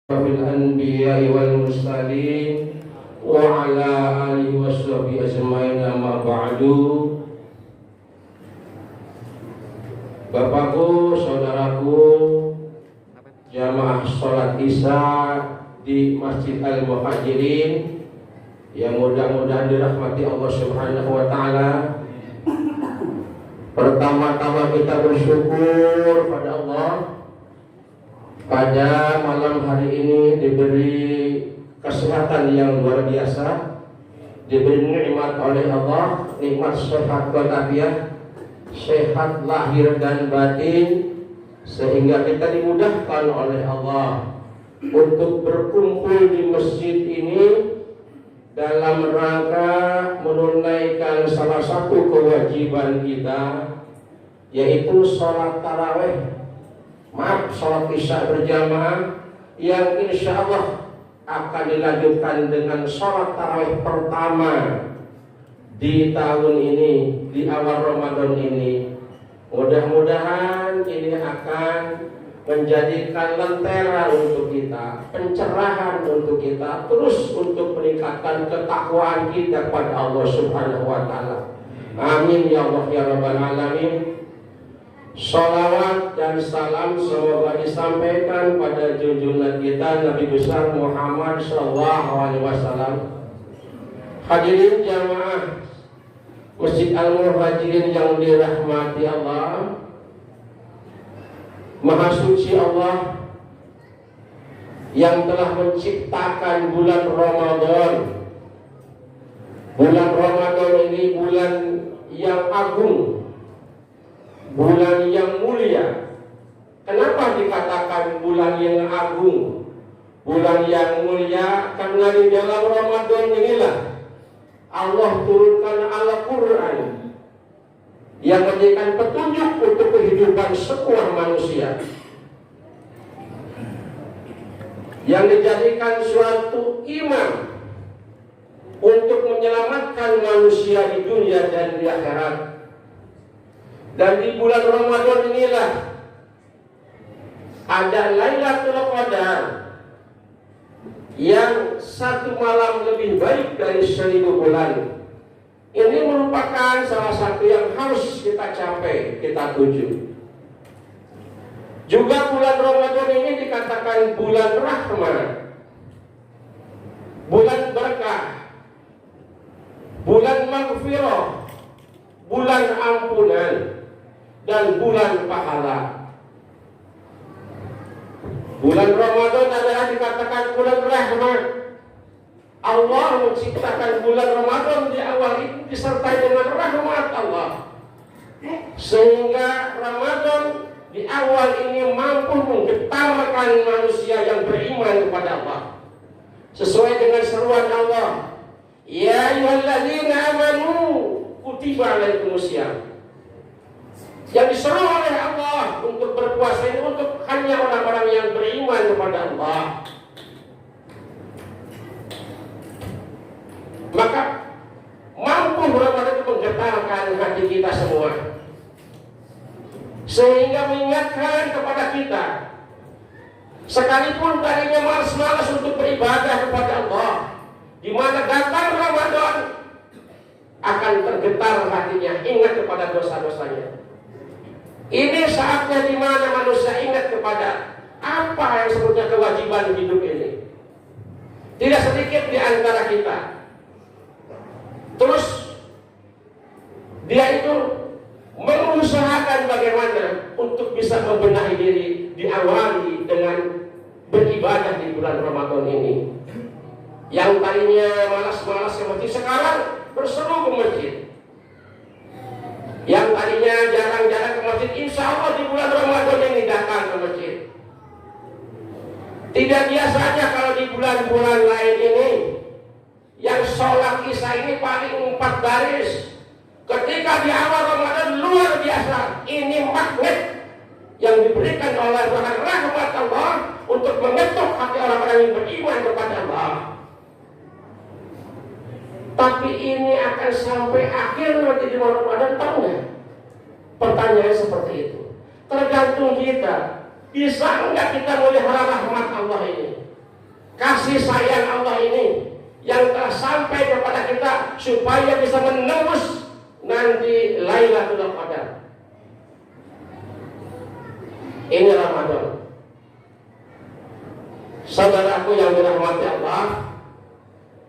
Fil anbiya'i wal mursalin wa ala alihi washabihi ajmain, amma ba'du. Bapakku, saudaraku, jamaah sholat isya di Masjid Al-Muhajirin yang mudah-mudahan dirahmati Allah Subhanahu wa ta'ala. Pertama-tama kita bersyukur pada Allah, pada malam hari ini diberi kesehatan yang luar biasa, diberi nikmat oleh Allah, nikmat sehat walafiat, sehat lahir dan batin, sehingga kita dimudahkan oleh Allah untuk berkumpul di masjid ini dalam rangka menunaikan salah satu kewajiban kita, yaitu sholat tarawih. Sholat isya berjamaah yang insya Allah akan dilanjutkan dengan sholat tarawih pertama di tahun ini, di awal Ramadan ini. Mudah-mudahan ini akan menjadikan lentera untuk kita, pencerahan untuk kita, terus untuk meningkatkan ketakwaan kita kepada Allah Subhanahu wa ta'ala. Amin ya Allah ya Rabbal Alamin. Salawat dan salam semoga disampaikan pada junjungan kita Nabi besar Muhammad sallallahu alaihi wasallam. Hadirin jamaah Masjid Al-Muhajirin yang dirahmati Allah, Maha Suci Allah yang telah menciptakan bulan Ramadan. Bulan Ramadan ini bulan yang agung, bulan yang mulia. Kenapa dikatakan bulan yang agung, bulan yang mulia? Karena di dalam Ramadan inilah Allah turunkan Al-Quran yang menjadikan petunjuk untuk kehidupan seluruh manusia, yang dijadikan suatu imam untuk menyelamatkan manusia di dunia dan di akhirat. Dan di bulan Ramadan inilah ada Lailatul Qadar yang satu malam lebih baik dari 1000 bulan. Ini merupakan salah satu yang harus kita capai, kita tuju. Juga bulan Ramadan ini dikatakan bulan rahmat, bulan berkah, bulan maghfirah, bulan ampunan, dan bulan pahala. Bulan Ramadan adalah dikatakan bulan rahmat. Allah menciptakan bulan Ramadan di awal itu disertai dengan rahmat Allah, sehingga Ramadan di awal ini mampu menggetarkan manusia yang beriman kepada Allah, sesuai dengan seruan Allah, ya ayyuhalladzina amanu kutiba alaikumusiyam. Yang diseru oleh Allah untuk berpuasa ini untuk hanya orang-orang yang beriman kepada Allah. Maka mampu Ramadan itu menggetarkan hati kita semua, sehingga mengingatkan kepada kita, sekalipun tadinya malas-malas untuk beribadah kepada Allah, di mana datang Ramadan akan tergetar hatinya, ingat kepada dosa-dosanya. Ini saatnya di mana manusia ingat kepada apa yang sebutnya kewajiban hidup ini. Tidak sedikit di antara kita, terus dia itu mengusahakan bagaimana untuk bisa membenahi diri, diawali dengan beribadah di bulan Ramadan ini. Yang tadinya malas-malas ke masjid, sekarang berseru ke masjid. Yang tadinya jarang-jarang ke masjid, insya Allah di bulan Ramadan ini datang ke masjid. Tidak biasanya kalau di bulan-bulan lain ini, yang sholat isya ini paling 4 baris. Ketika di awal Ramadan luar biasa, ini magnet yang diberikan oleh rahmat Allah untuk mengetuk hati orang-orang yang beriman kepada Allah. Tapi ini akan sampai akhir nanti di Ramadan, tahu nggak? Pertanyaan seperti itu. Tergantung kita. Bisa enggak kita melihara rahmat Allah ini? kasih sayang Allah ini yang telah sampai kepada kita supaya bisa menembus nanti Lailatul Qadar. Ini Ramadan. Saudaraku yang dirahmati Allah,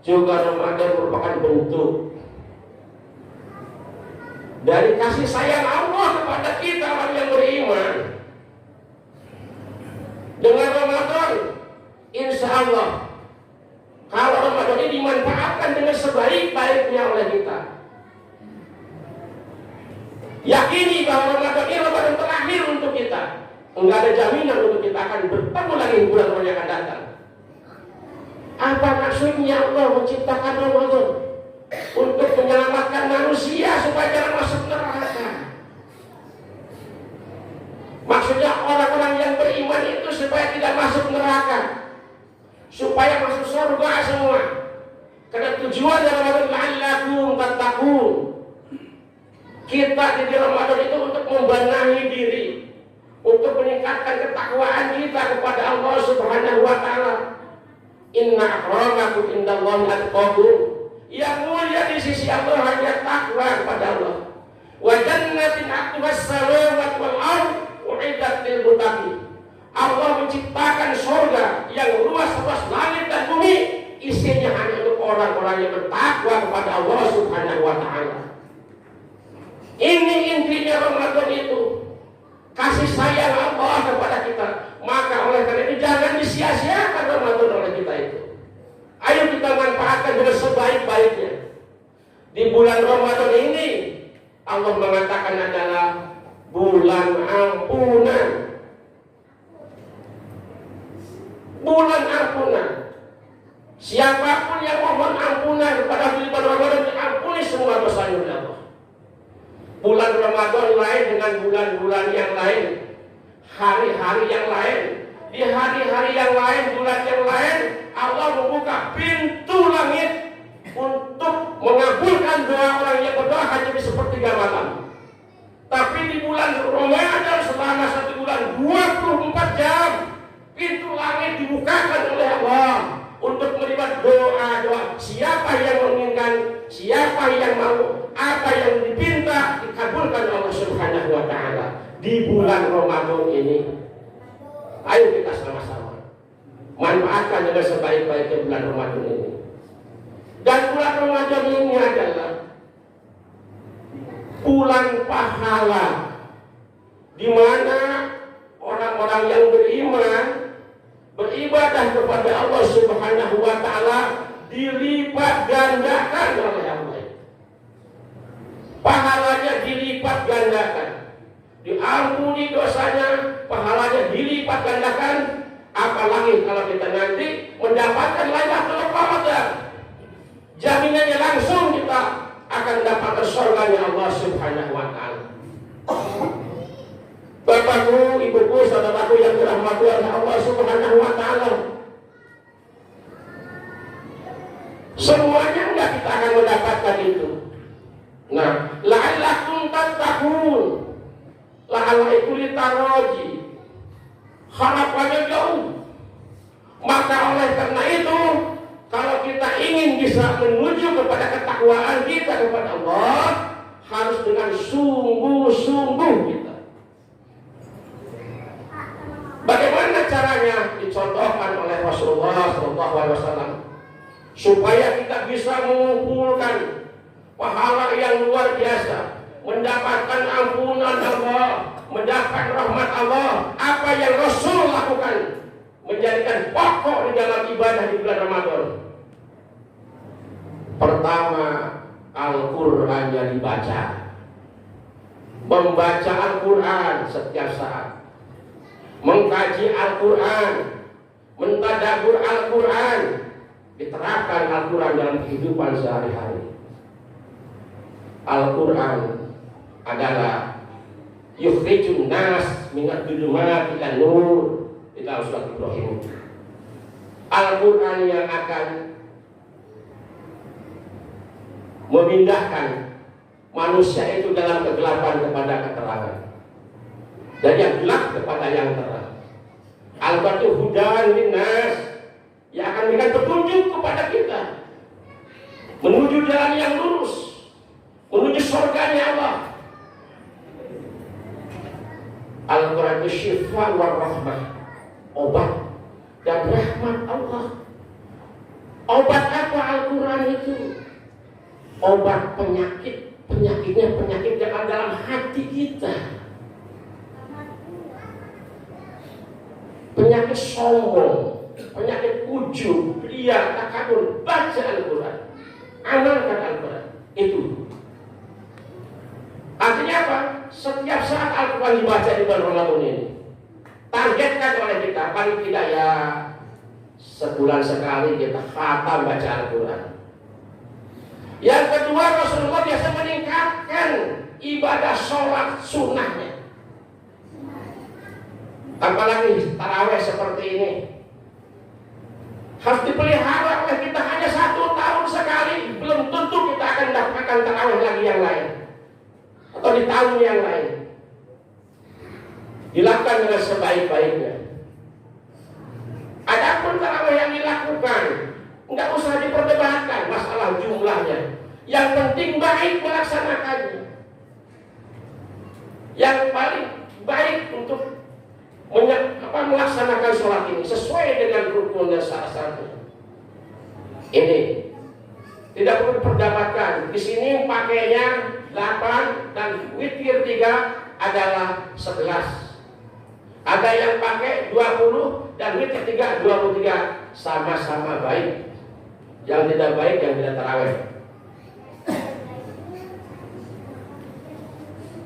juga Ramadan merupakan bentuk dari kasih sayang Allah kepada kita orang yang beriman. Dengan Ramadan, insya Allah, kalau Ramadan ini dimanfaatkan dengan sebaik-baiknya oleh kita, yakini bahwa Ramadan ini Ramadan terakhir untuk kita. Enggak ada jaminan untuk kita akan bertemu lagi bulan yang akan datang. Apa maksudnya Allah menciptakan Ramadan? Untuk menyelamatkan manusia supaya jangan masuk neraka. Maksudnya orang-orang yang beriman itu supaya tidak masuk neraka, supaya masuk surga semua. Karena tujuan dari Ramadan la'allakum tattaqun. Kita di Ramadan itu untuk membenahi diri, untuk meningkatkan ketakwaan kita kepada Allah Subhanahu wa taala. Inna akramakum indallahi atqakum. Yang mulia di sisi Allah hanya takwa kepada Allah. Wa jannatin 'arduhas samawati wal ardh u'iddat lil muttaqin. Allah menciptakan surga yang luas-luas langit dan bumi, isinya hanya untuk orang-orang yang bertakwa kepada Allah Subhanahu wa taala. Ini intinya Ramadan itu. Kasih sayang Allah kepada kita. Maka oleh karena itu jangan disia-siakan Ramadan oleh kita itu. Ayo kita manfaatkan dengan sebaik-baiknya. Di bulan Ramadan ini Allah mengatakan adalah bulan ampunan. Bulan ampunan. Siapapun yang mohon ampunan kepada bulan Ramadan, diampuni semua dosanya oleh Allah. Bulan Ramadan lain dengan bulan-bulan yang lain, hari-hari yang lain. Di hari-hari yang lain, bulan yang lain, Allah membuka pintu langit untuk mengabulkan doa orang yang berdoa hanya di sepertiga malam. Tapi di bulan Ramadan selama 1 bulan 24 jam, pintu langit dibukakan oleh Allah untuk menerima doa-doa. Siapa yang menginginkan, siapa yang mau, apa yang dipinta dikabulkan Allah Subhanahu wa taala di bulan Ramadan ini. Ayo kita sama-sama manfaatkan dengan sebaik-baiknya bulan Ramadan ini. Dan bulan Ramadan ini adalah bulan pahala, di mana orang-orang yang beriman beribadah kepada Allah Subhanahu wa taala dilipat gandakan oleh Allah. Pahalanya dilipat gandakan. Diampuni dosanya, pahalanya dilipat gandakan. Apalagi kalau kita nanti mendapatkan Lailatul Qadar, jaminannya langsung kita akan dapat surganya Allah Subhanahu wa taala. Bapakku, ibuku, saudaraku yang dirahmati oleh Allah Subhanahu wa taala, semuanya enggak kita akan mendapatkan itu. Nah, la'allakum tattaqun. La'alla itu litaraji. Harapannya jauh. Maka oleh karena itu, kalau kita ingin bisa menuju kepada ketakwaan kita kepada Allah, harus dengan sungguh-sungguh kita. Bagaimana caranya? Dicontohkan oleh Rasulullah SAW supaya kita bisa mengumpulkan pahala yang luar biasa, mendapatkan ampunan Allah, mendapat rahmat Allah. Apa yang Rasul lakukan menjadikan pokok di dalam ibadah di bulan Ramadan. Pertama, Al-Qur'annya dibaca. Membaca Al-Quran setiap saat, mengkaji Al-Quran, mentadabbur Al-Quran, diterapkan Al-Quran dalam kehidupan sehari-hari. Al-Quran adalah yukhrijun nas minad dhulumati ilan nur, di dalam surat Ibrahim. Al-Quran yang akan memindahkan manusia itu dalam kegelapan kepada keterangan, dan yang gelap kepada yang terang. Al-Quran hudan linnas, yang akan jalan yang lurus menuju surganya Allah. Al-Quran itu syifa wa rahmah, obat dan rahmat Allah. Obat apa Al-Quran itu? Obat penyakit. Penyakitnya penyakit yang ada dalam hati kita. Penyakit sombong, penyakit ujub, ria, takabur. Baca Al-Quran, amalkan Al-Quran. Itu artinya apa? Setiap saat Al-Quran dibaca di bulan Ramadan ini, targetkan oleh kita paling tidak ya sebulan sekali kita khatam baca Al-Quran. Yang kedua, Rasulullah biasa meningkatkan ibadah sholat sunnahnya. Apalagi taraweh seperti ini harus dipelihara oleh kita. Hanya 1 tahun sekali, belum tentu kita akan mendapatkan taraweh lagi yang lain atau di tahun yang lain. Dilakukan dengan sebaik-baiknya. Adapun taraweh yang dilakukan, enggak usah diperdebatkan masalah jumlahnya. Yang penting baik melaksanakannya. Yang paling baik untuk melaksanakan sholat ini sesuai dengan rukun dan syarat-syaratnya. Ini tidak perlu diperdebatkan. Di sini pakainya 8 dan witir 3 adalah 11. Ada yang pakai 20 dan witir 3 23, sama-sama baik. Yang tidak baik yang tidak tarawih.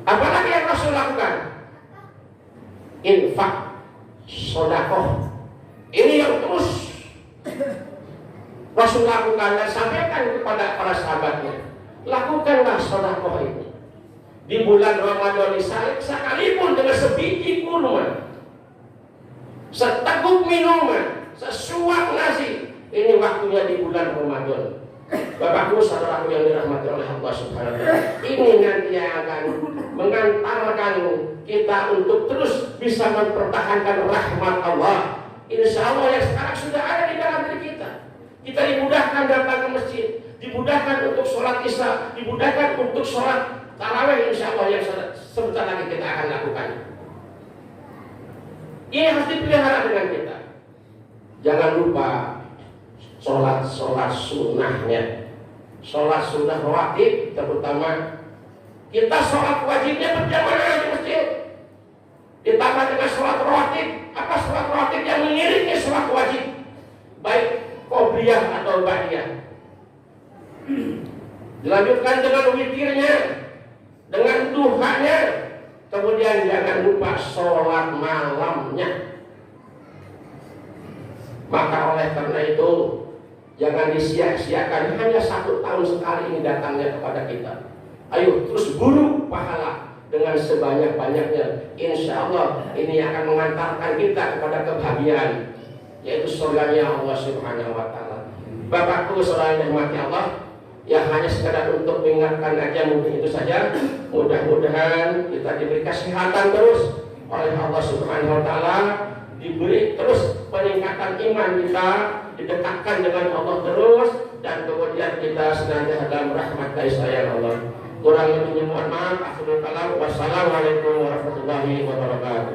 Apalagi yang Rasul lakukan? Infak, sedekah. Ini yang terus Rasul lakukan dan sampaikan kepada para sahabatnya. Lakukanlah sedekah ini di bulan Ramadan ini, sekalipun dengan sebiji kurma, seteguk minuman, sesuap nasi. Ini waktunya di bulan Ramadan. Bapakku, saudaraku yang dirahmati oleh Allah Subhanahu wa Ta'ala, ini nanti yang akan mengantarkan kita untuk terus bisa mempertahankan rahmat Allah. Insya Allah yang sekarang sudah ada di dalam diri kita. Kita dimudahkan datang ke masjid, dimudahkan untuk sholat isya, dimudahkan untuk sholat tarawih. Insya Allah yang sebentar lagi kita akan lakukan. Ini harus dipelihara dengan kita. Jangan lupa sholat sunnahnya, sholat sunnah rawatib, terutama kita sholat wajibnya berjamaah di masjid, ditambah dengan sholat rawatib. Apa sholat rawatib yang mengiringi sholat wajib, baik qobliyah atau ba'diyah. Dilanjutkan dengan witirnya, dengan duhanya, kemudian jangan lupa sholat malamnya. Maka oleh karena itu jangan disia-siakan, hanya 1 tahun sekali ini datangnya kepada kita. Ayo terus buru pahala dengan sebanyak-banyaknya. Insya Allah ini akan mengantarkan kita kepada kebahagiaan, yaitu surganya Allah Subhanahu wa Ta'ala. Bapakku, saudara yang dirahmati Allah, ya hanya sekedar untuk mengingatkan aja, mungkin itu saja. Mudah-mudahan kita diberi kesehatan terus oleh Allah Subhanahu wa Ta'ala, diberi terus peningkatan iman kita, didekatkan dengan Allah terus, dan kemudian kita senantiasa dalam rahmat kasih sayang Allah. Kurang lebihnya mohon maaf. Wassalamualaikum warahmatullahi wabarakatuh.